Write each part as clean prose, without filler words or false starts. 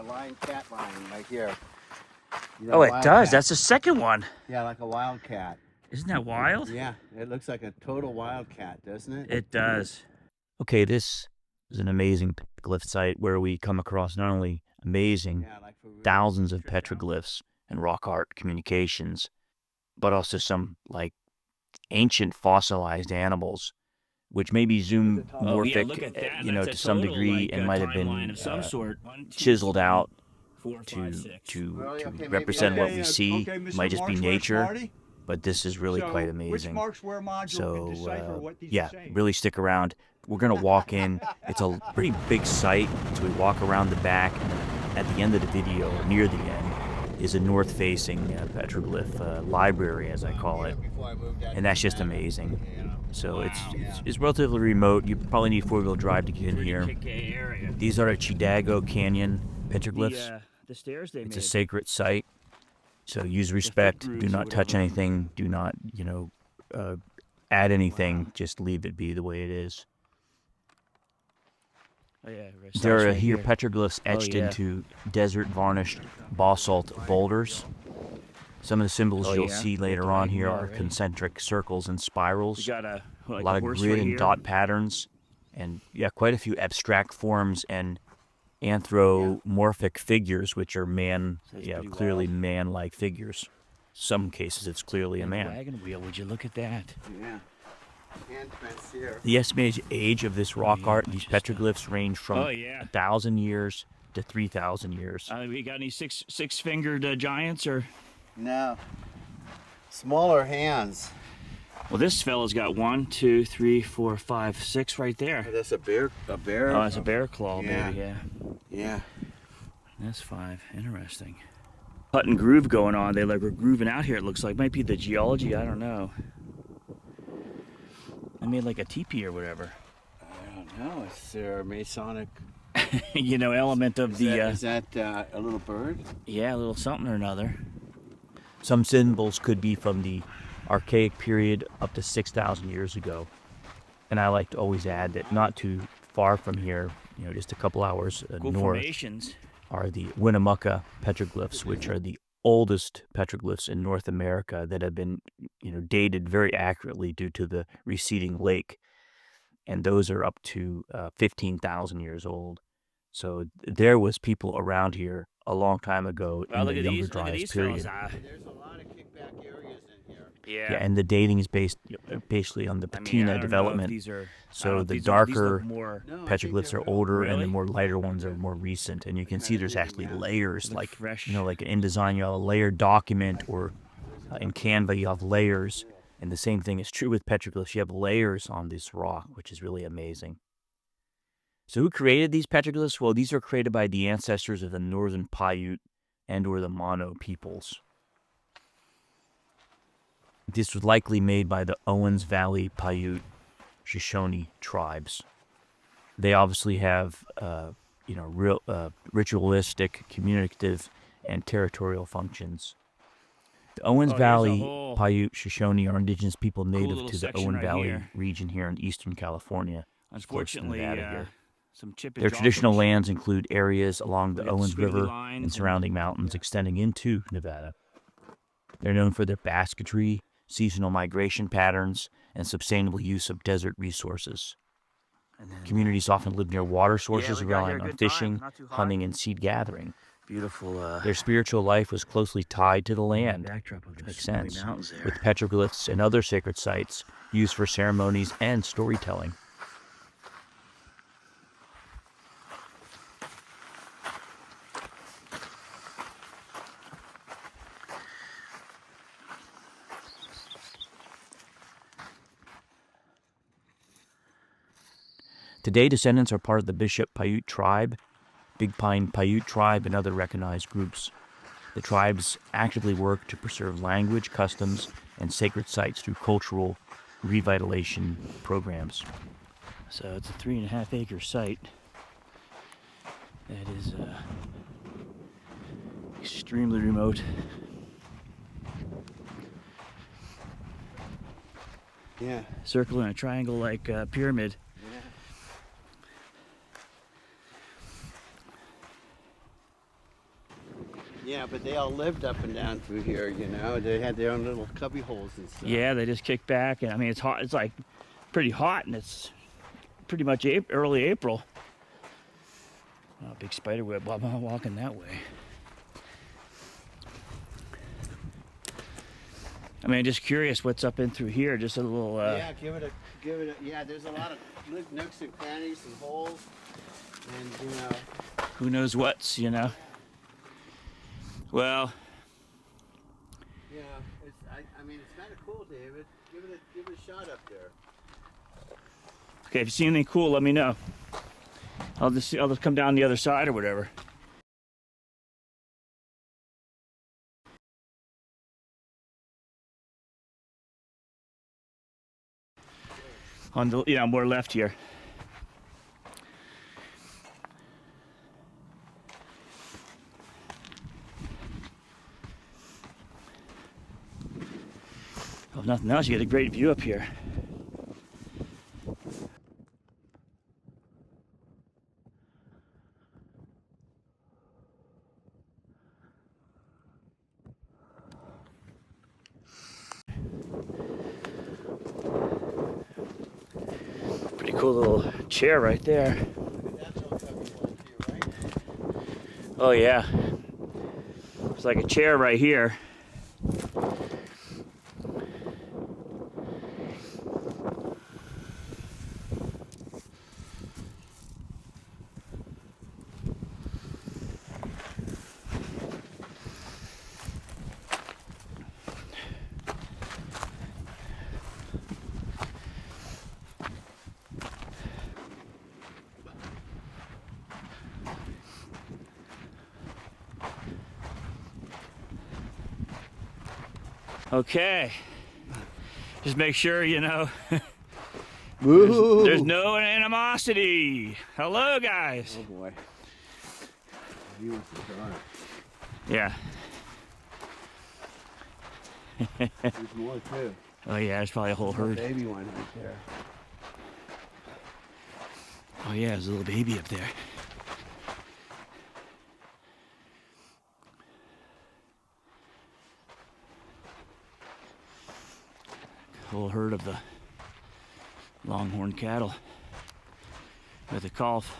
lion cat line right here. You know, Oh, it does. cat. That's the second one. Yeah, like a wildcat. Isn't that wild? Yeah, it looks like a total wildcat, doesn't it? It does. Okay, this is an amazing glyph site where we come across not only amazing thousands of petroglyphs and rock art communications, but also some like ancient fossilized animals, which may be zoomorphic, to some degree, and might have been chiseled out to represent what we see. It might just be nature, but this is really quite amazing. So, yeah, really stick around. We're going to walk in. It's a pretty big site, so we walk around the back. At the end of the video, or near the end, is a north-facing petroglyph library, as I call it, and that's just amazing. So it's relatively remote. You probably need four-wheel drive to get in here. These are the Chidago Canyon petroglyphs. It's a sacred site, so use respect. Do not touch anything. Do not, add anything. Just leave it be the way it is. There are here petroglyphs etched into desert varnished basalt boulders. Some of the symbols you'll see later on here are concentric circles and spirals. A lot of grid and dot patterns, and quite a few abstract forms and anthropomorphic figures, which are clearly man-like figures. Some cases it's clearly a man. Wagon wheel, would you look at that? Yeah. The estimated age of this rock art, these petroglyphs, range from 1,000 years to 3,000 years. We got any six-fingered giants or? No. Smaller hands. Well, this fella's got 1, 2, 3, 4, 5, 6 right there. Oh, that's a bear. A bear. Oh, it's a bear claw, baby. Yeah. Yeah. That's 5. Interesting. Cut and groove going on. They were grooving out here. It looks like might be the geology. I don't know. I made like a teepee or whatever. I don't know. Is there a Masonic element of is that a little bird? Yeah, a little something or another. Some symbols could be from the archaic period up to 6,000 years ago. And I like to always add that not too far from here, just a couple hours north, are the Winnemucca petroglyphs, which are the oldest petroglyphs in North America that have been, dated very accurately due to the receding lake. And those are up to 15,000 years old. So there was people around here a long time ago in the Younger Dryas period. There's a lot of kickback areas in here. Yeah, and the dating is based basically on the patina development. So the darker petroglyphs are older, and the more lighter ones are more recent. And you can see there's actually layers, like like in InDesign you have a layered document, or in Canva you have layers. And the same thing is true with petroglyphs. You have layers on this rock, which is really amazing. So who created these petroglyphs? Well, these are created by the ancestors of the northern Paiute and/or the Mono peoples. This was likely made by the Owens Valley Paiute Shoshone tribes. They obviously have, real ritualistic, communicative, and territorial functions. The Owens Valley Paiute Shoshone are indigenous people native to the Owen Valley region here in eastern California. Unfortunately, their traditional lands include areas along the Owens River and surrounding mountains extending into Nevada. They're known for their basketry, seasonal migration patterns, and sustainable use of desert resources. Communities often live near water sources, relying on fishing, hunting, and seed gathering. Beautiful. Their spiritual life was closely tied to the land, which makes sense, with petroglyphs and other sacred sites used for ceremonies and storytelling. Today, descendants are part of the Bishop Paiute tribe, Big Pine Paiute tribe, and other recognized groups. The tribes actively work to preserve language, customs, and sacred sites through cultural revitalization programs. So it's a 3.5-acre site that is extremely remote. Yeah. Circle in a triangle-like pyramid. Yeah, but they all lived up and down through here, you know. They had their own little cubby holes and stuff. Yeah, they just kick back, and I mean it's hot. It's like pretty hot, and it's pretty much early April. Oh, big spider web. Well, I'm not walking that way. I mean, just curious what's up in through here. Just a little. Yeah, give it a. Yeah, there's a lot of nooks and crannies and holes, and you know. Who knows what's, you know. Well. Yeah, I mean, it's kind of cool, David. Give it a shot up there. Okay, if you see anything cool, let me know. I'll just come down the other side or whatever. On the, yeah, more left here. Oh, if nothing else, you get a great view up here. Pretty cool little chair right there. Oh yeah. It's like a chair right here. Okay. Just make sure, you know, there's no animosity. Hello, guys. Oh boy. You Yeah. There's more too. Oh yeah, there's probably a whole herd. Baby one right there. Oh yeah, there's a little baby up there. Whole herd of the longhorn cattle with a calf.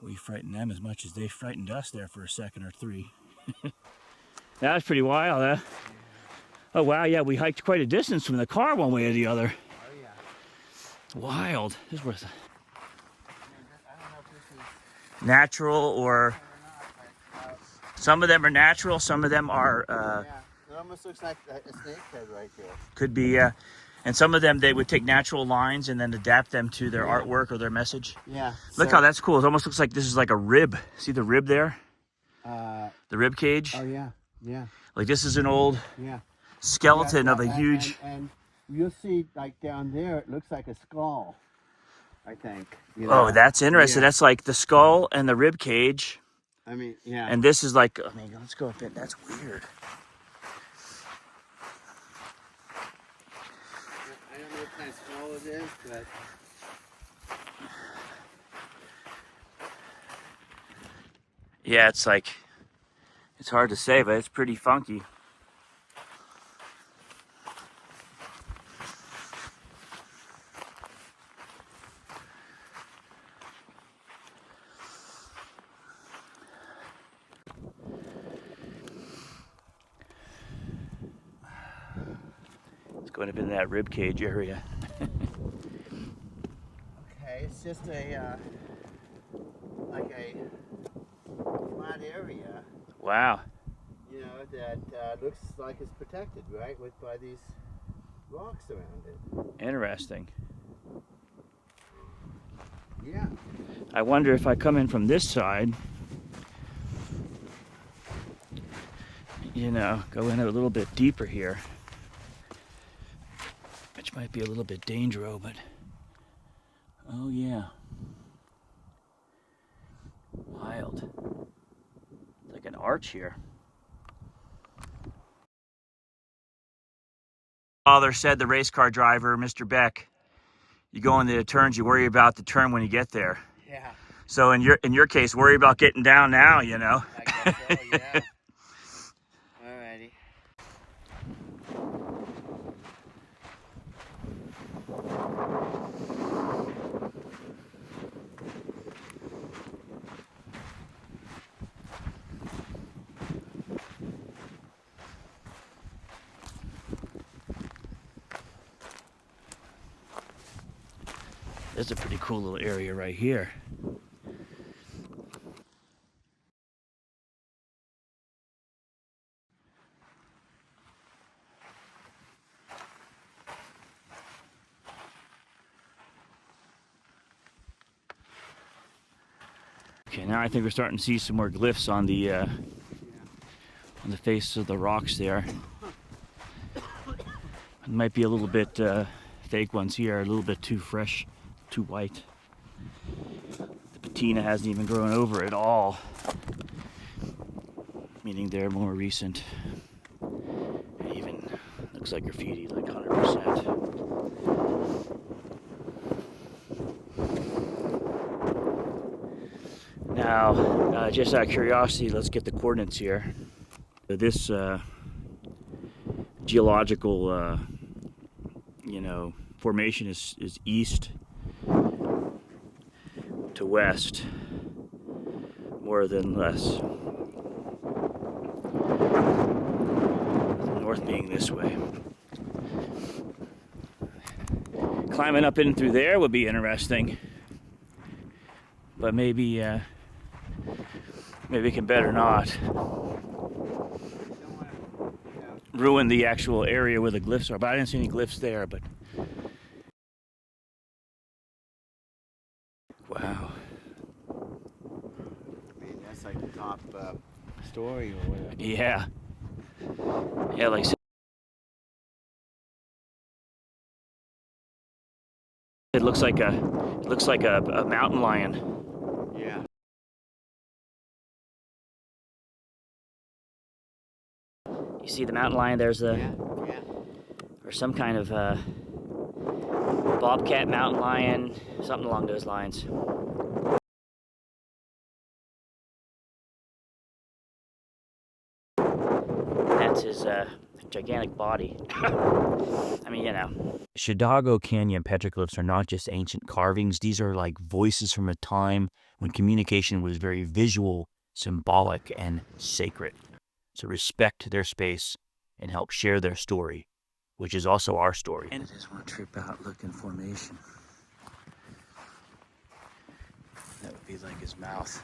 We frightened them as much as they frightened us there for a second or three. That was pretty wild, huh? Oh wow, yeah, we hiked quite a distance from the car one way or the other. Oh yeah. Wild. This was I don't know if this is natural or not, some of them are natural, some of them are yeah, it almost looks like a snake head right there. could be and some of them they would take natural lines and then adapt them to their artwork or their message. Yeah. Look how that's cool. It almost looks like this is like a rib. See the rib there? The rib cage? Oh yeah, yeah. Like this is an old Yeah. skeleton of a huge... And you'll see, like down there, it looks like a skull, I think. You Oh, know? that's interesting. Yeah. That's like the skull and the rib cage. I mean, yeah. And this is like, I mean, let's go up in. That's weird. I don't know what kind of skull it is, but... Yeah, it's like, it's hard to say, but it's pretty funky. It's going up into that rib cage area. Okay, it's just a, like a flat area, Wow. you know, that looks like it's protected, right, by these rocks around it. Interesting. Yeah. I wonder if I come in from this side. you know, go in a little bit deeper here, which might be a little bit dangerous, but oh yeah, wild. It's like an arch here. Father said, the race car driver, Mr. Beck, you go into the turns, you worry about the turn when you get there. Yeah. So in your case, worry about getting down now, you know. I guess so, yeah. Alrighty. This is a pretty cool little area right here. Okay, now I think we're starting to see some more glyphs on the face of the rocks there. It might be a little bit fake ones here, a little bit too fresh, too white. The patina hasn't even grown over at all, meaning they're more recent. It even looks like graffiti, like 100%. Now, just out of curiosity, let's get the coordinates here. This geological, formation is east to west, more than less. North being this way. Climbing up in through there would be interesting, but maybe we can better not ruin the actual area where the glyphs are. But I didn't see any glyphs there. But wow. I mean, that's like the top story or whatever. Yeah. Yeah, like it looks like a mountain lion. Yeah. You see the mountain lion? There's a Yeah. or some kind of bobcat mountain lion, something along those lines. That's his gigantic body. I mean, you know. Chidago Canyon petroglyphs are not just ancient carvings. These are like voices from a time when communication was very visual, symbolic, and sacred. So respect their space and help share their story, which is also our story. And I just want to trip out looking formation. That would be like his mouth.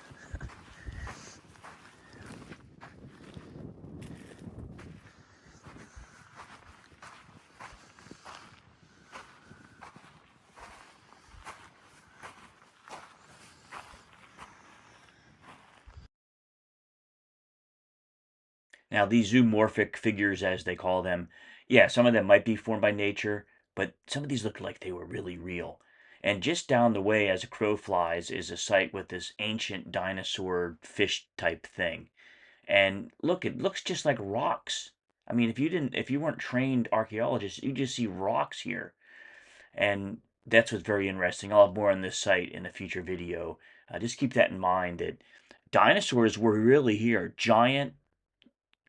Now, these zoomorphic figures, as they call them, yeah, some of them might be formed by nature, but some of these look like they were really real. And just down the way, as a crow flies, is a site with this ancient dinosaur fish type thing. And look, it looks just like rocks. I mean, if you weren't trained archaeologists, you just see rocks here. And that's what's very interesting. I'll have more on this site in a future video. Just keep that in mind that dinosaurs were really here. Giant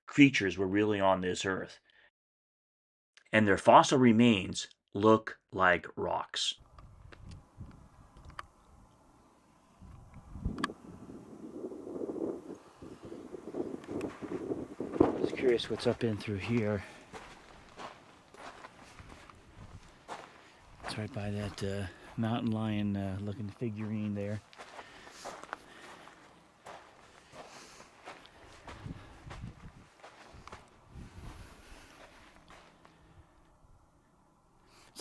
creatures were really on this earth. And their fossil remains look like rocks. Just curious what's up in through here. It's right by that mountain lion looking figurine there.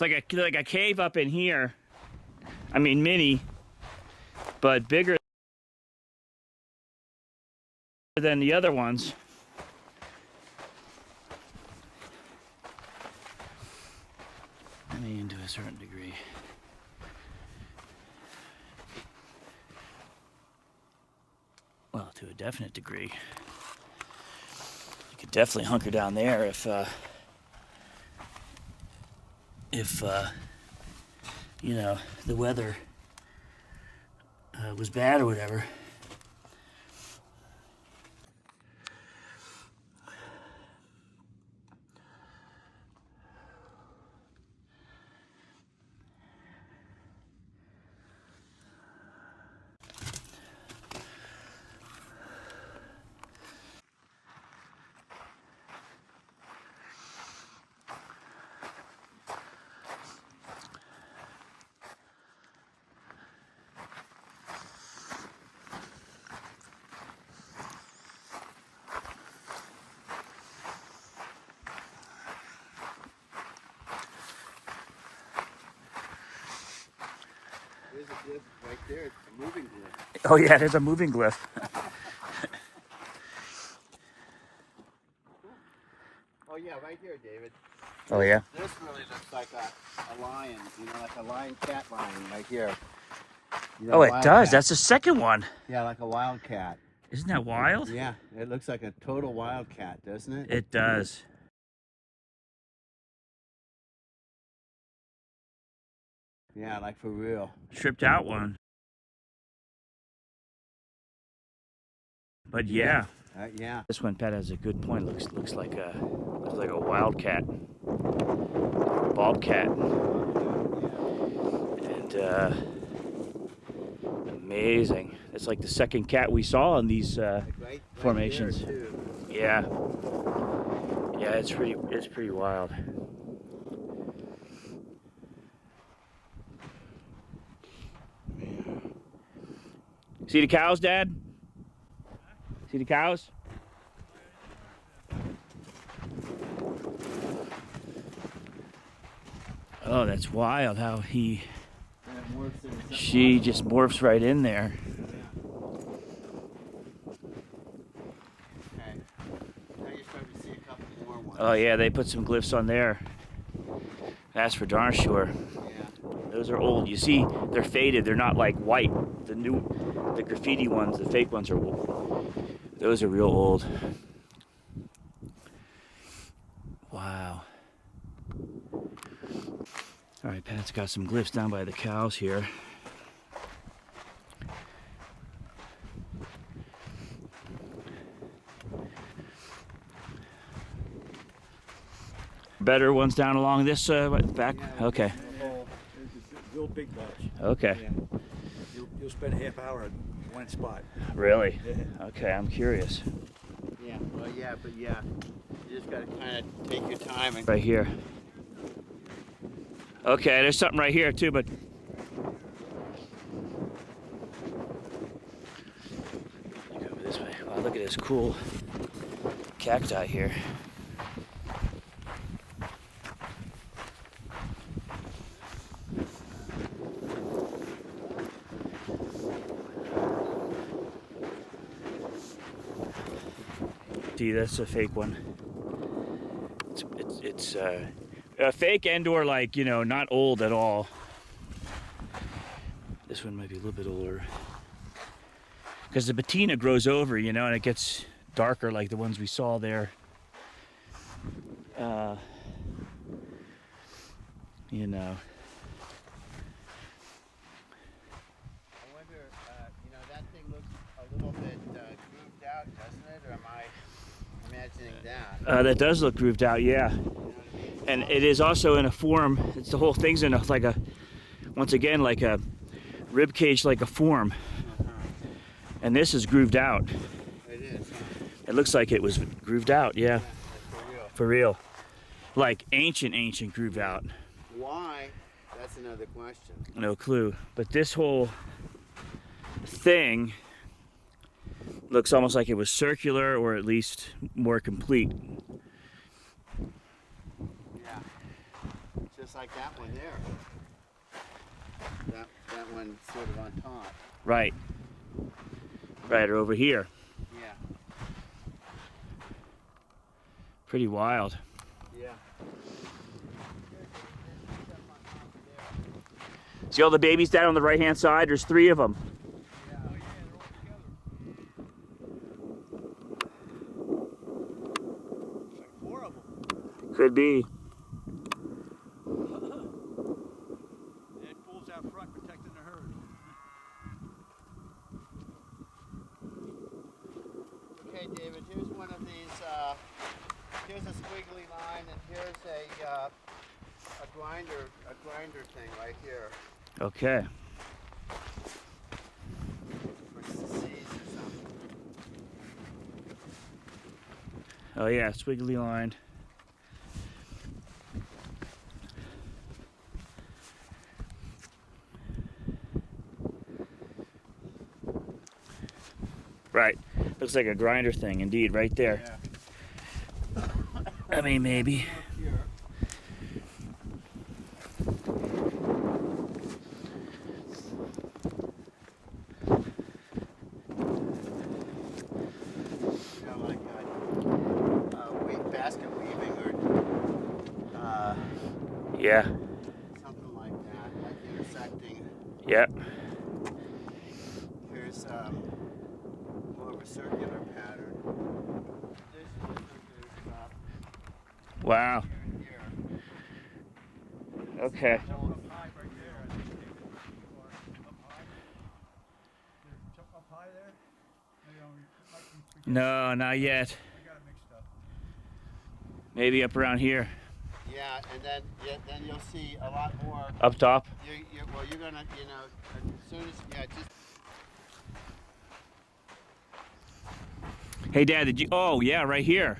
It's like a cave up in here. I mean, mini, but bigger than the other ones. I mean, to a certain degree. Well, to a definite degree. You could definitely hunker down there if you know, the weather was bad or whatever. There's a glyph right there. It's a moving glyph. Oh yeah, there's a moving glyph. Oh yeah, right here, David. Oh yeah? This really looks like a lion, you know, like a lion-cat lion right here. You know, Oh, it does. cat. That's the second one. Yeah, like a wildcat. Isn't that wild? Yeah, it looks like a total wildcat, doesn't it? It does. Yeah, like for real. Tripped out one. But yeah. Yeah. This one, Pat has a good point. Looks like a wildcat, bobcat, and amazing. It's like the second cat we saw in these Right formations. there too. Yeah, yeah, it's pretty wild. See the cows, Dad? See the cows? Oh, that's wild how she just morphs right in there. Okay. Now you're starting to see a couple more ones. Oh yeah, they put some glyphs on there. That's for darn sure. Yeah. Those are old. You see, they're faded. They're not like white. The graffiti ones, the fake ones are old. Those are real old. Wow. All right, Pat's got some glyphs down by the cows here. Better ones down along this back? Yeah, Okay. There's a real big bunch. Okay. Yeah. You'll spend a half hour at one spot. Really? Yeah. Okay, I'm curious. Yeah, well, yeah, but yeah, you just gotta kind of take your time and. Right here. Okay, there's something right here too, but go over this way. Wow, look at this cool cacti here. See, that's a fake one. It's a fake and/or like, you know, not old at all. This one might be a little bit older because the patina grows over, you know, and it gets darker like the ones we saw there. You know. I wonder, you know, that thing looks a little bit grooved out, doesn't it? Or am I imagining that? That does look grooved out, yeah. You know what I mean? And it is also in a form. It's the whole thing's in a, like a, once again, like a rib cage, like a form. And this is grooved out. It is, huh? It looks like it was grooved out, yeah. Yeah, that's for real. For real. Like ancient grooved out. Why? That's another question. No clue. But this whole thing looks almost like it was circular or at least more complete. Yeah. Just like that one there. That one sort of on top. Right. Right, or over here. Yeah. Pretty wild. Yeah. See all the babies down on the right-hand side? There's 3 of them. Yeah. Oh, yeah, they're all together. It's like 4 of them. Could be. Ed Bull's out front protecting the herd. Okay, David, here's one of these, here's a squiggly line, and here's a grinder thing right here. Okay. For C's or something. Oh yeah, squiggly line. Right. Looks like a grinder thing, indeed, right there. Yeah. I mean, maybe. Here. You know, like basket weaving or Yeah. something like that, like intersecting. Yep. Here's more of a circular pattern. There's Wow. here and here. Okay. Up high right there. I think they could up high. They're up high there. Maybe might be No, not yet. I got it mixed up. Maybe up around here. Yeah, and then you'll see a lot more. Up top. Well, you're gonna, you know, as soon as just. Hey, Dad, did you? Oh, yeah, right here.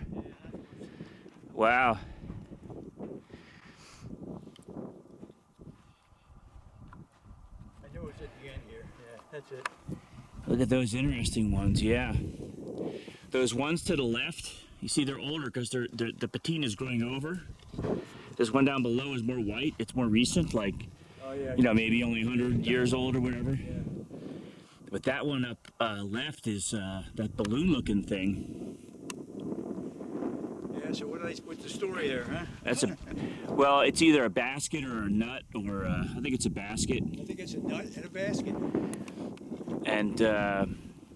Wow. I knew it was at the end here. Yeah, that's it. Look at those interesting ones, yeah. Those ones to the left, you see they're older because the patina is growing over. This one down below is more white. It's more recent, like, Oh, yeah. you know, maybe only 100 years old or whatever. Yeah. But that one up left is that balloon-looking thing. Yeah, so what's the story there, huh? That's well, it's either a basket or a nut, or I think it's a basket. I think it's a nut in a basket. And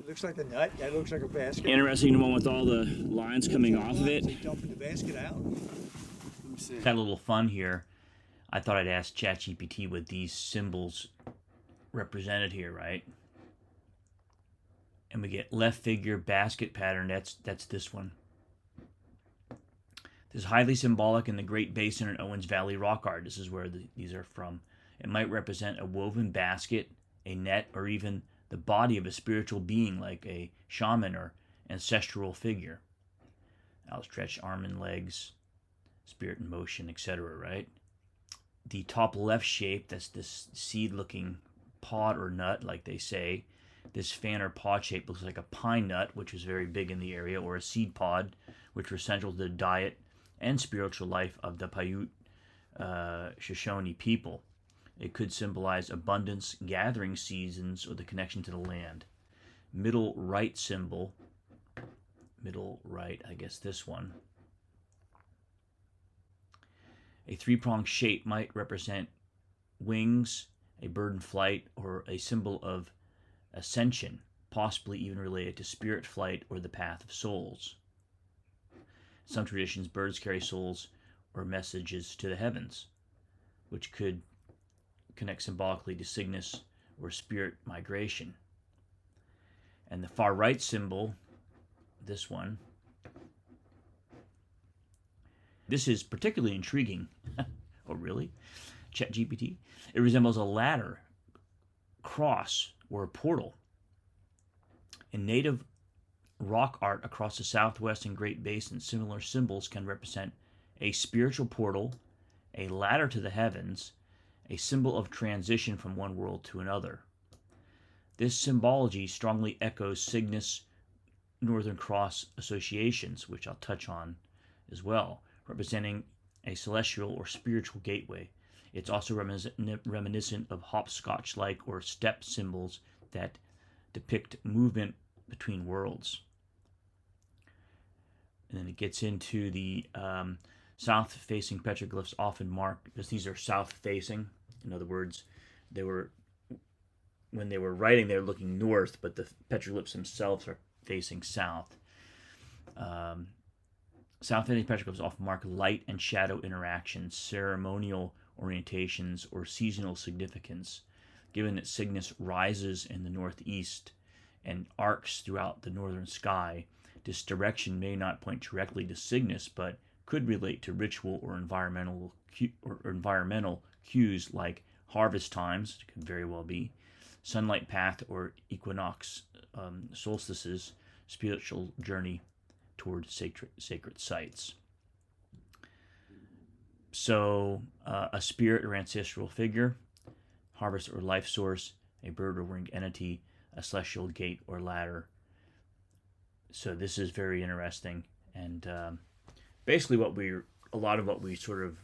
It looks like a nut. That looks like a basket. interesting, the one with all the lines coming off of it. They dumping the basket out. Let me see. Got a little fun here. I thought I'd ask ChatGPT what these symbols represented here, right? And we get left figure basket pattern. That's this one. This is highly symbolic in the Great Basin and Owens Valley rock art. This is where these are from. It might represent a woven basket, a net, or even the body of a spiritual being like a shaman or ancestral figure. Outstretched arm and legs, spirit in motion, etc., right? The top left shape, that's this seed-looking pod or nut, like they say. This fan or pod shape looks like a pine nut, which was very big in the area, or a seed pod, which were central to the diet and spiritual life of the Paiute Shoshone people. It could symbolize abundance, gathering seasons, or the connection to the land. Middle right symbol, middle right, I guess this one. A 3-pronged shape might represent wings, a bird in flight, or a symbol of ascension, possibly even related to spirit flight or the path of souls. In some traditions, birds carry souls or messages to the heavens, which could connect symbolically to Cygnus or spirit migration. And the far right symbol, this one, this is particularly intriguing. Oh, really? ChatGPT? It resembles a ladder, cross, or a portal. In native rock art across the Southwest and Great Basin, similar symbols can represent a spiritual portal, a ladder to the heavens, a symbol of transition from one world to another. This symbology strongly echoes Cygnus Northern Cross associations, which I'll touch on as well, representing a celestial or spiritual gateway. It's also reminiscent of hopscotch-like or step symbols that depict movement between worlds. And then it gets into the south-facing petroglyphs often marked, because these are south-facing. In other words, when they were writing, they were looking north, but the petroglyphs themselves are facing south. South Indian petroglyphs often mark light and shadow interactions, ceremonial orientations, or seasonal significance. Given that Cygnus rises in the northeast and arcs throughout the northern sky, this direction may not point directly to Cygnus, but could relate to ritual or environmental cues like harvest times, it could very well be, sunlight path or equinox, solstices, spiritual journey toward sacred sites. So, a spirit or ancestral figure, harvest or life source, a bird or winged entity, a celestial gate or ladder. So this is very interesting, and basically a lot of what we sort of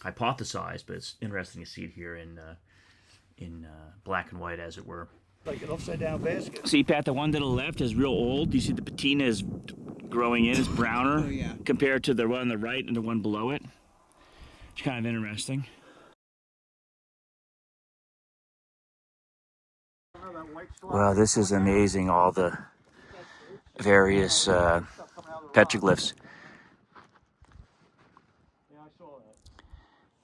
hypothesized, but it's interesting to see it here in black and white, as it were. Like an upside down basket. See, Pat, the one to the left is real old. You see the patina is growing in, it's browner compared to the one on the right and the one below it. It's kind of interesting. Well, this is amazing, all the various petroglyphs.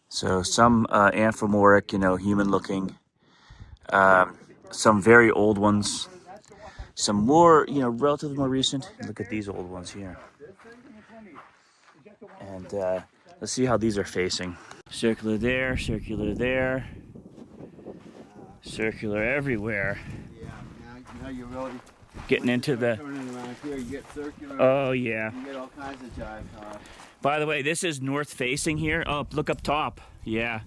So some anthropomorphic, human-looking, some very old ones, some more, relatively more recent. Look at these old ones here. And let's see how these are facing. Circular there, circular everywhere. Yeah, now you're really Getting into the... turning around here, you get circular. Oh, yeah. You get all kinds of jive. By the way, this is north facing here. Oh, look up top. Yeah.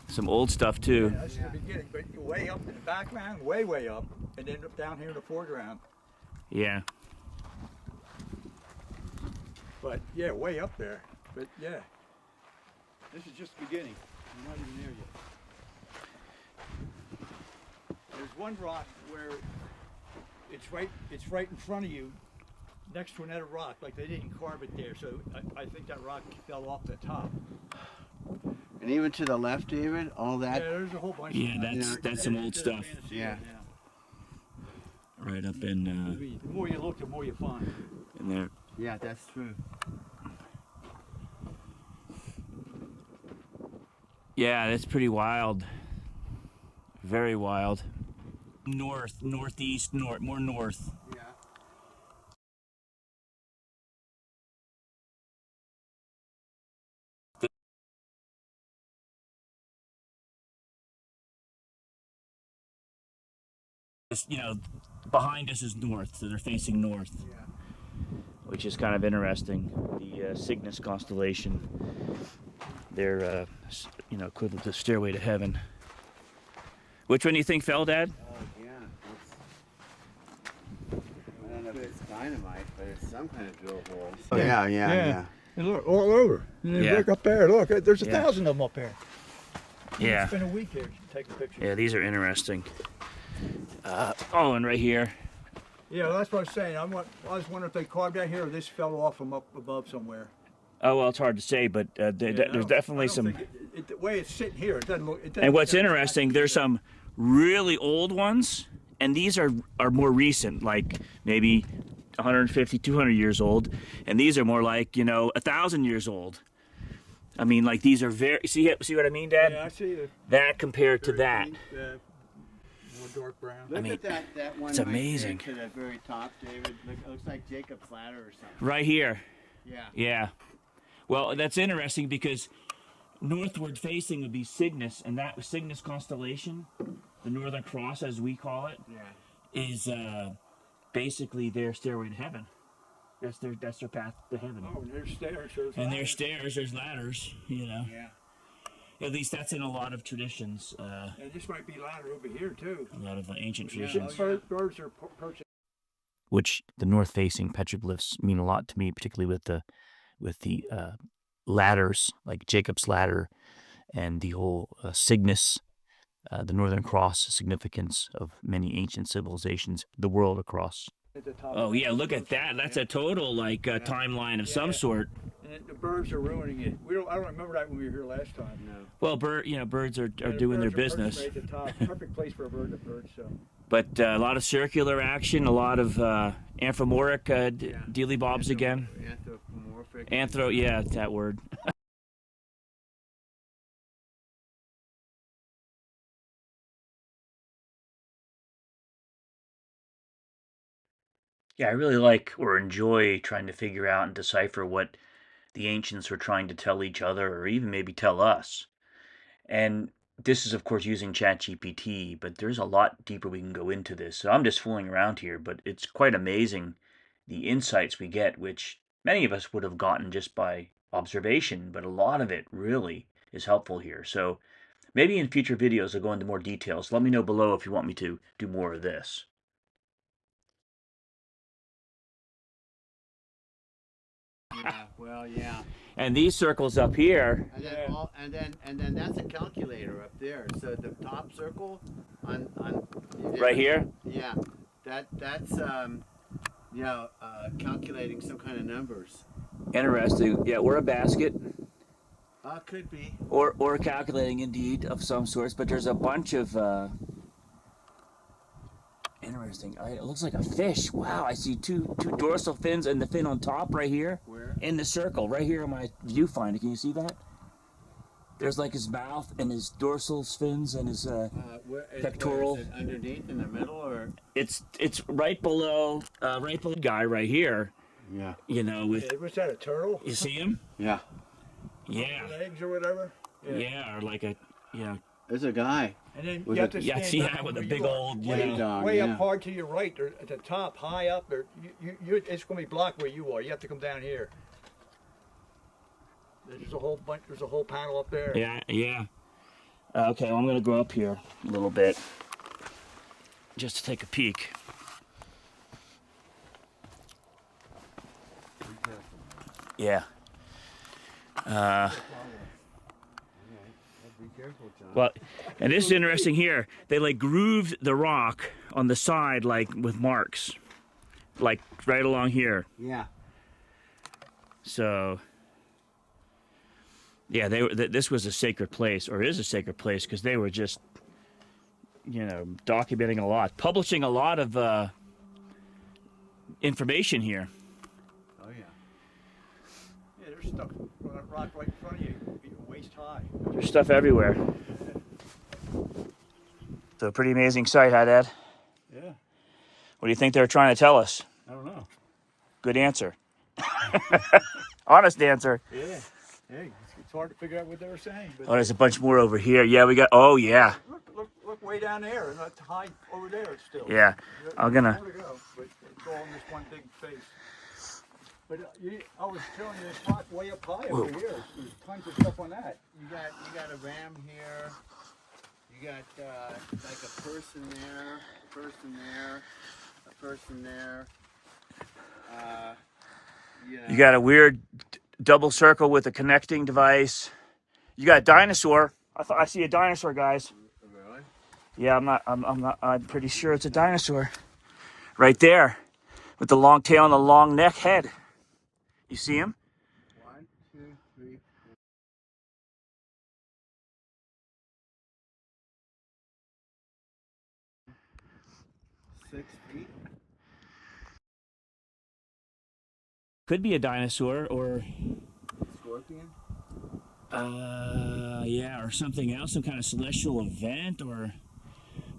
Some old stuff too. Yeah, that's the beginning, but you're way up in the background, way up, and then down here in the foreground. Yeah. But yeah, way up there. But yeah, this is just the beginning. We're not even there yet. There's one rock where it's right in front of you, next to another rock. Like they didn't carve it there, so I think that rock fell off the top. And even to the left, David, all that. Yeah, there's a whole bunch. Yeah, that's some old stuff. Yeah. Right up in. The more you look, the more you find. In there. Yeah, that's true. Yeah, that's pretty wild. Very wild. North, northeast, more north. Yeah. Behind us is north, so they're facing north. Yeah. Which is kind of interesting. The Cygnus constellation, they're, equivalent to Stairway to Heaven. Which one do you think fell, Dad? Yeah. I don't know if it's dynamite, but it's some kind of drill hole. Oh, yeah. And look, all over. And Yeah. look up there. Look, there's 1,000 of them up there. Yeah. Spend a week here taking pictures. Yeah, these are interesting. And right here. Yeah, well, that's what I was saying. I was wondering if they carved that here or this fell off from up above somewhere. Oh, well, it's hard to say, but there's definitely some... The way it's sitting here, it doesn't look... And what's interesting, there's some really old ones, and these are more recent, like maybe 150, 200 years old, and these are more like, 1,000 years old. I mean, like, these are very... See what I mean, Dad? Yeah, I see that compared to that. More dark brown. Look at that one. It's amazing. Right there to the very top, David. It looks like Jacob's ladder or something. Right here. Yeah. Yeah. Well, that's interesting because northward facing would be Cygnus, and that Cygnus constellation, the Northern Cross as we call it, is basically their stairway to heaven. That's their path to heaven. Oh, and there's stairs. There's stairs, there's ladders, Yeah. At least that's in a lot of traditions. And this might be ladder over here too. A lot of ancient traditions. Birds are perching. Which the north-facing petroglyphs mean a lot to me, particularly with the ladders, like Jacob's ladder, and the whole Cygnus, the Northern Cross significance of many ancient civilizations, the world across. Oh yeah, look at that. That's a total timeline of some sort. And And the birds are ruining it. I don't remember that when we were here last time. No. Well, birds are Yeah, the doing their birds are perched business. right at the top. Perfect place for a bird to perch. So. But a lot of circular action, a lot of anthropomorphic dealy bobs again. Anthropomorphic. Yeah, it's that word. Yeah, I really like or enjoy trying to figure out and decipher what the ancients were trying to tell each other or even maybe tell us. And this is, of course, using ChatGPT, but there's a lot deeper we can go into this. So I'm just fooling around here, but it's quite amazing the insights we get, which many of us would have gotten just by observation, but a lot of it really is helpful here. So maybe in future videos I'll go into more details. Let me know below if you want me to do more of this. Yeah, well, yeah. And these circles up here, And then that's a calculator up there. So the top circle on right here, Yeah, that's calculating some kind of numbers. interesting. Yeah, or a basket, Could be. or calculating indeed of some sorts. But there's a bunch of interesting. It looks like a fish. Wow, I see two dorsal fins and the fin on top right here. Where? In the circle, right here in my viewfinder. Can you see that? There's like his mouth and his dorsal fins and his pectoral. Is it underneath in the middle or? It's right below the guy right here. Yeah. You know, with Was that a turtle? you see him? Yeah. Yeah. With eggs or whatever. Yeah, or like a There's a guy. And then With you have a- to yeah. stand See up that with a where big you are. old Way down, way yeah. up hard to your right, or at the top, high up there. It's going to be blocked where you are. You have to come down here. There's a whole bunch. There's a whole panel up there. Yeah. Okay, well, I'm gonna go up here a little bit just to take a peek. Yeah. Be careful, John. Well, and this is interesting here. They like grooved the rock on the side like with marks, like right along here. Yeah. So, yeah, this was a sacred place, or is a sacred place, because they were just, documenting a lot, publishing a lot of information here. Oh yeah. Yeah, there's stuff on that rock right in front of you, waist high. There's stuff everywhere. So, pretty amazing sight, huh, Dad? Yeah. What do you think they were trying to tell us? I don't know. Good answer. Honest answer. Yeah. Hey, it's hard to figure out what they were saying. But Oh, there's a bunch more over here. Yeah, we got. Oh, yeah. look way down there, and that's high over there still. Yeah. I'm gonna. More to go, but it's all in this one big face. But I was telling you, this rock way up high over here. There's tons of stuff on that. You got a ram here. You got like a person there, a person there, a person there. You got a weird double circle with a connecting device. You got a dinosaur. I see a dinosaur, guys. Really? Yeah, I'm pretty sure it's a dinosaur. Right there. With the long tail and the long neck head. You see him? 1, 2, 3, 4. 6 feet. Could be a dinosaur or Scorpion. yeah, or something else, some kind of celestial event, or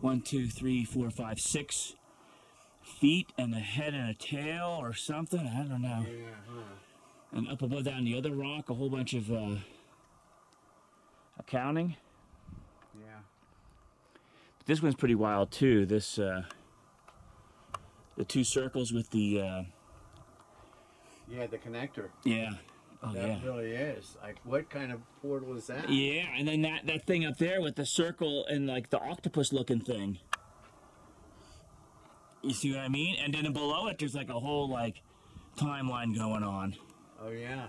1, 2, 3, 4, 5, 6 feet and a head and a tail or something. I don't know. Yeah, huh. And up above that on the other rock, a whole bunch of accounting. Yeah. But this one's pretty wild too. This the two circles with the Yeah, the connector. yeah. Oh That yeah. really is. Like, what kind of portal is that? Yeah, and then that thing up there with the circle and like the octopus looking thing. You see what I mean? And then below it, there's like a whole like timeline going on. Oh yeah.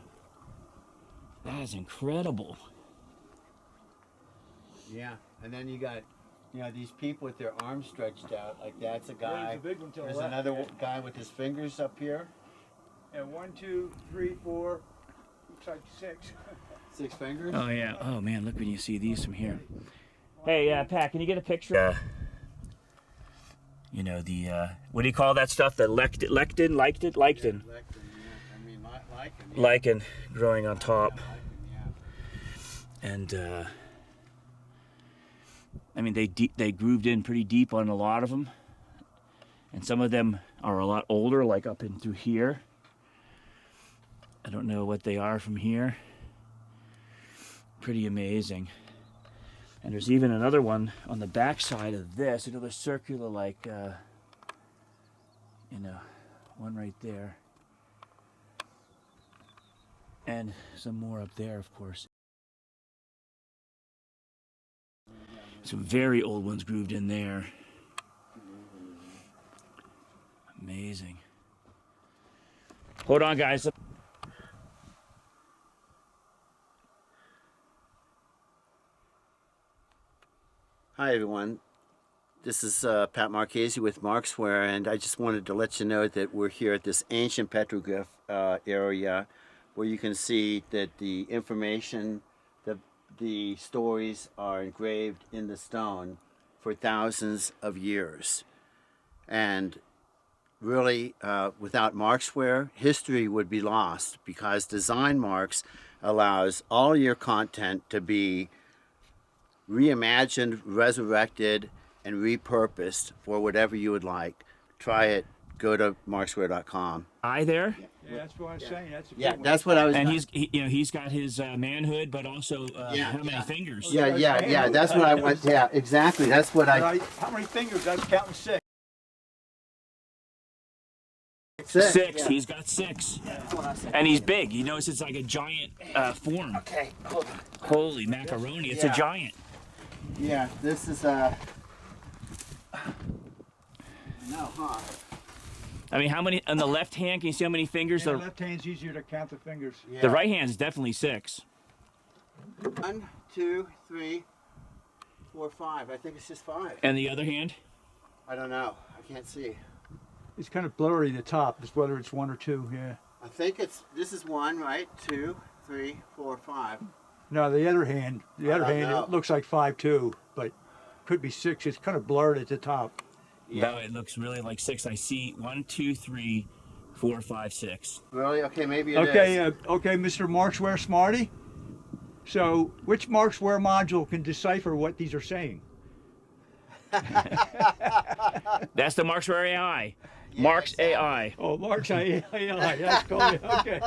That is incredible. Yeah. And then you got, these people with their arms stretched out. Like that's a guy. There's a big one to the There's left, another yeah. guy with his fingers up here. And 1, 2, 3, 4, looks like 6. 6 fingers? Oh yeah. Oh man, look when you see these from here. Hey, Pat, can you get a picture? You know the what do you call that stuff? The lectin. Yeah, lectin, yeah. I mean, lichen. Yeah. Lichen growing on top. Yeah, lichen, yeah. And I mean they grooved in pretty deep on a lot of them, and some of them are a lot older, like up in through here. I don't know what they are from here. Pretty amazing. And there's even another one on the back side of this, another circular, like you know, one right there, and some more up there, of course. Some very old ones grooved in there. Amazing. Hold on, guys. Hi everyone, this is Pat Marchese with Marksware, and I just wanted to let you know that we're here at this ancient petroglyph area where you can see that the information, the stories are engraved in the stone for thousands of years. And really, without Marksware, history would be lost, because Design Marks allows all your content to be reimagined, resurrected, and repurposed for whatever you would like. Try it. Go to marksware.com. There. Yeah, that's what I'm saying. That's a Yeah, big one. that's what I was. And he's got his manhood, but also how many fingers? Yeah. That's what I went. Yeah, exactly. That's what I. How many fingers? I was counting 6. Six. Yeah. He's got 6. And he's big. You notice it's like a giant form. Okay, hold on. Holy macaroni, it's a giant. Yeah, this is no, huh? I mean, how many on the left hand? Can you see how many fingers? The left hand's easier to count the fingers. Yeah. The right hand is definitely 6. 1, 2, 3, 4, 5. I think it's just 5. And the other hand? I don't know. I can't see. It's kind of blurry, the top, just whether it's 1 or 2, yeah. I think this is 1, right? 2, 3, 4, 5. No, the other hand, know. it looks like 5 too, but could be 6. It's kind of blurred at the top. Yeah. No, it looks really like 6. I see 1, 2, 3, 4, 5, 6. Really? Okay, maybe it Okay, is. okay, Mr. Marksware Smarty. So, which Marksware module can decipher what these are saying? That's the Marksware AI. Yeah, Marks exactly. AI. Oh, Marks AI. That's cool. Okay.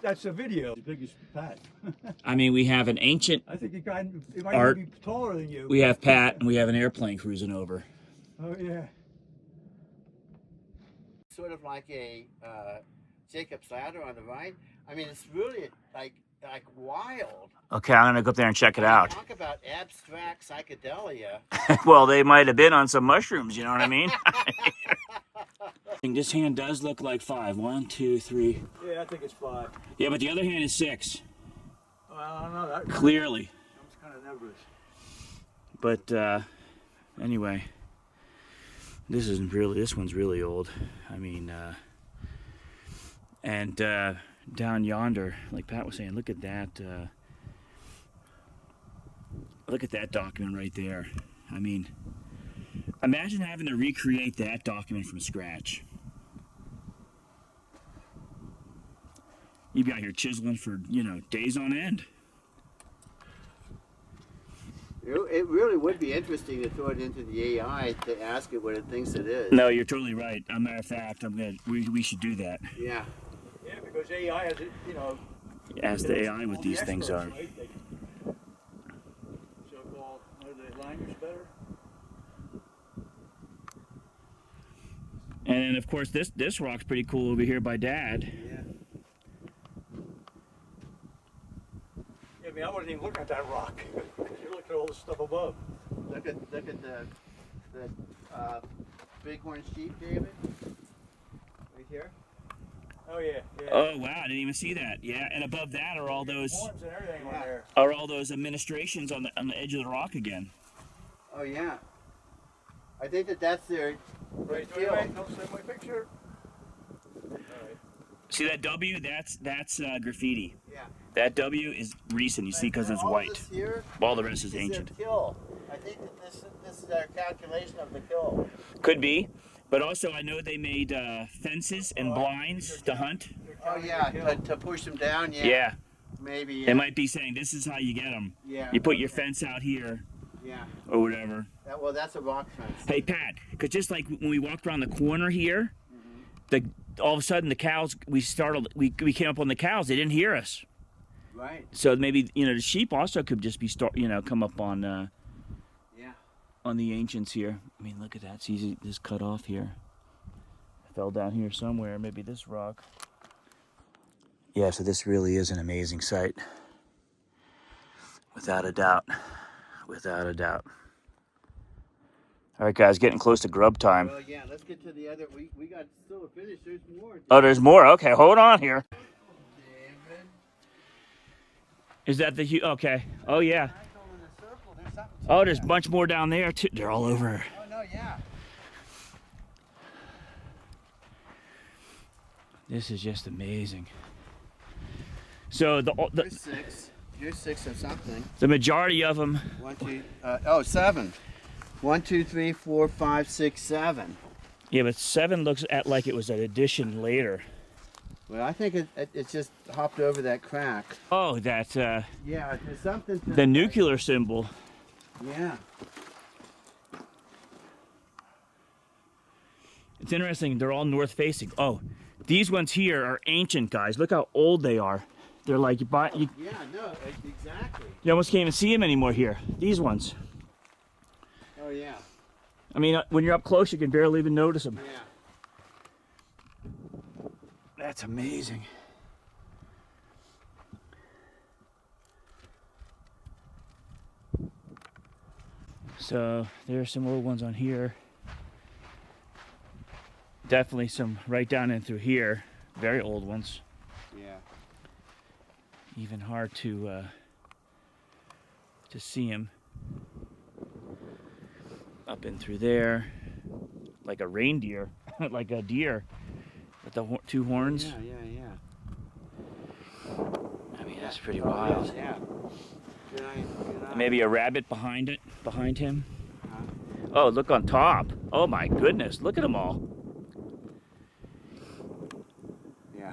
That's a video. The biggest Pat. I mean, we have an ancient I think it might Art. be taller than you. We have Pat, and we have an airplane cruising over. Oh yeah. Sort of like a Jacob's ladder on the right. I mean, it's really like wild. Okay, I'm gonna go up there and check it out. Talk about abstract psychedelia. Well, they might have been on some mushrooms, you know what I mean? This hand does look like 5. 1, 2, 3. Yeah, I think it's 5. Yeah, but the other hand is 6. Well, I don't know. That Clearly. I'm kind of nervous. But anyway, this one's really old. I mean, and down yonder, like Pat was saying, look at that document right there. I mean, imagine having to recreate that document from scratch. You'd be out here chiseling for, days on end. It really would be interesting to throw it into the AI to ask it what it thinks it is. No, you're totally right. As a matter of fact, we should do that. Yeah. Yeah, because AI has, Ask the AI what these things are. Right? So-called, are the language better? And then, of course, this rock's pretty cool over here by Dad. Yeah. Yeah, I mean, I wasn't even looking at that rock. You're looking at all the stuff above. Look at the bighorn sheep, David. Right here. Oh yeah. Oh wow, I didn't even see that. Yeah, and above that are all those Horns and everything on there. administrations on the edge of the rock again. Oh yeah. I think that's their Wait, kill. don't send my picture. All right. See that W? That's graffiti. Yeah. That W is recent, you see, because it's white. This here, All the rest is their ancient. kill. I think that this is our calculation of the kill. Could be, but also I know they made fences and blinds to hunt. Oh yeah, to push them down. Yeah. Yeah. Maybe. It might be saying this is how you get them. Yeah. You put your fence out here. Yeah. Or whatever. Well, that's a rock fence. Hey Pat, because just like when we walked around the corner here, all of a sudden the cows, we came up on the cows. They didn't hear us. Right. So maybe the sheep also could just be come up on on the ancients here. I mean, look at that. It's easy to just cut off here. I fell down here somewhere. Maybe this rock. Yeah. So this really is an amazing site. Without a doubt. Without a doubt. All right, guys, getting close to grub time. Well, yeah, let's get to the other. We got still to finish. There's more. Oh, there's more. Okay, hold on here. David. Is that the okay? Oh yeah. Oh, there's a bunch more down there too. They're all over. Oh no, yeah. This is just amazing. So Here's six. Here's six of something. The majority of them. 7. 1, 2, 3, 4, 5, 6, 7. Yeah, but 7 looks like it was an addition later. Well, I think it just hopped over that crack. Oh, that. Yeah, there's something. The nuclear symbol. Yeah. It's interesting. They're all north facing. Oh, these ones here are ancient, guys. Look how old they are. They're like Yeah, no, exactly. You almost can't even see them anymore here. These ones. Oh yeah. I mean, when you're up close, you can barely even notice them. Yeah. That's amazing. So there's some old ones on here. Definitely some right down in through here. Very old ones. Yeah. Even hard to see them. Up in through there, like a reindeer, like a deer with the two horns. Yeah, yeah, yeah. I mean, that's pretty wild. Yeah. Good eye. Maybe a rabbit behind him. Huh? Oh, look on top. Oh my goodness, look at them all. Yeah.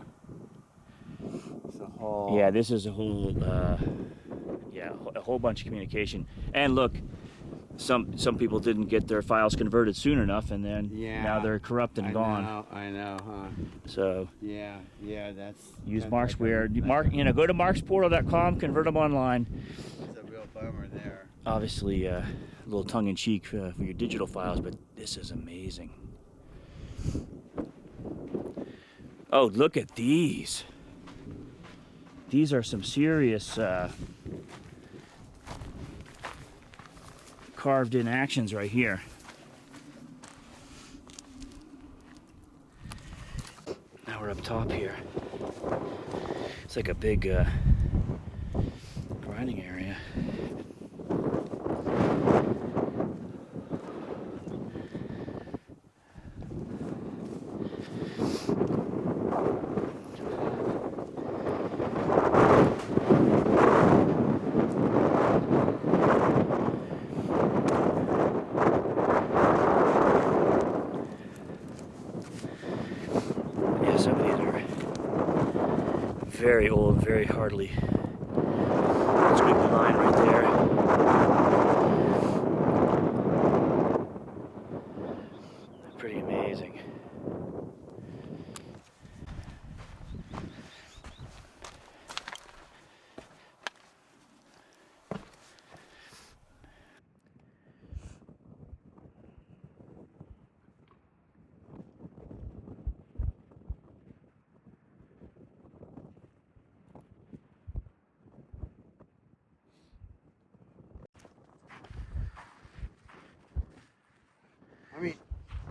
It's a whole. Yeah, this is a whole, a whole bunch of communication. And look, some people didn't get their files converted soon enough, and then now they're corrupt and gone. I know, huh? So yeah, that's. Use Mark's weird. Go to marksportal.com, convert them online. It's a real bummer there. Obviously, a little tongue-in-cheek for your digital files, but this is amazing. Oh, look at these. These are some serious carved in actions right here. Now we're up top here. It's like a big grinding area. Very old, very hardly. Squiggly line right there. Pretty amazing. I mean,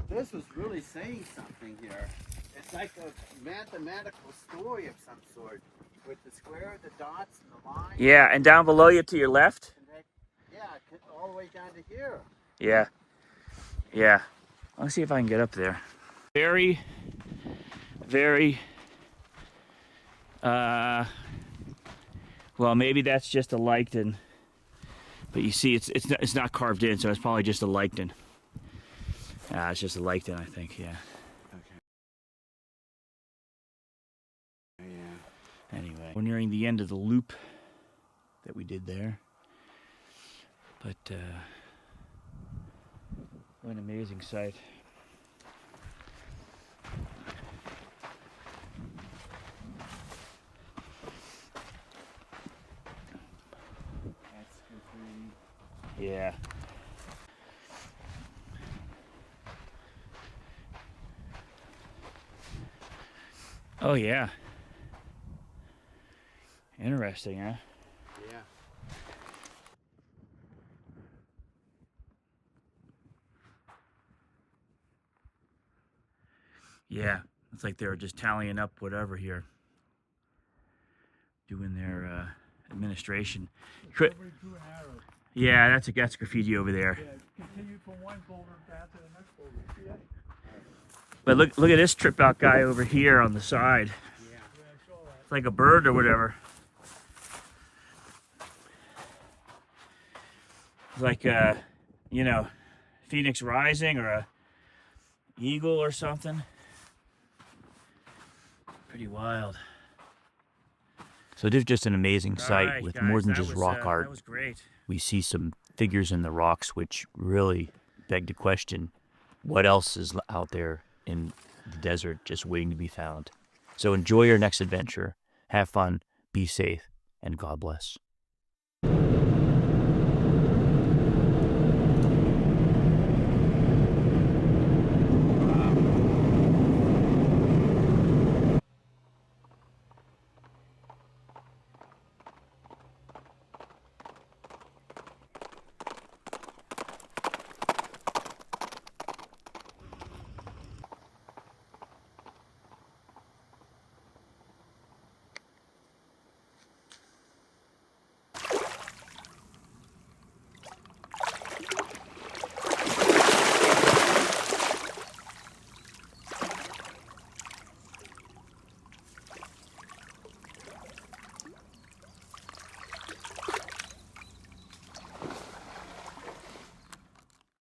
this was really saying something here. It's like a mathematical story of some sort, with the square, the dots, and the lines. Yeah, and down below you to your left. All the way down to here. Yeah. Yeah. Let's see if I can get up there. Very, very Well, maybe that's just a lichen, but you see, it's not carved in, so it's probably just a lichen. It's just a lichen, I think. Yeah. Okay. Yeah. Anyway, we're nearing the end of the loop that we did there, but what an amazing sight. Yeah. Oh yeah. Interesting, huh? Yeah. Yeah. It's like they were just tallying up whatever here, doing their administration. Somebody drew an arrow. Yeah, that's graffiti over there. Yeah, continue from one boulder down to the next boulder. See that? But look at this trip out guy over here on the side. Yeah. Yeah, I saw that. It's like a bird or whatever. It's like you know, Phoenix Rising or a eagle or something. Pretty wild. So this is just an amazing sight with more than just rock art. That was great. We see some figures in the rocks which really beg to question what else is out there in the desert just waiting to be found. So enjoy your next adventure, have fun, be safe, and God bless.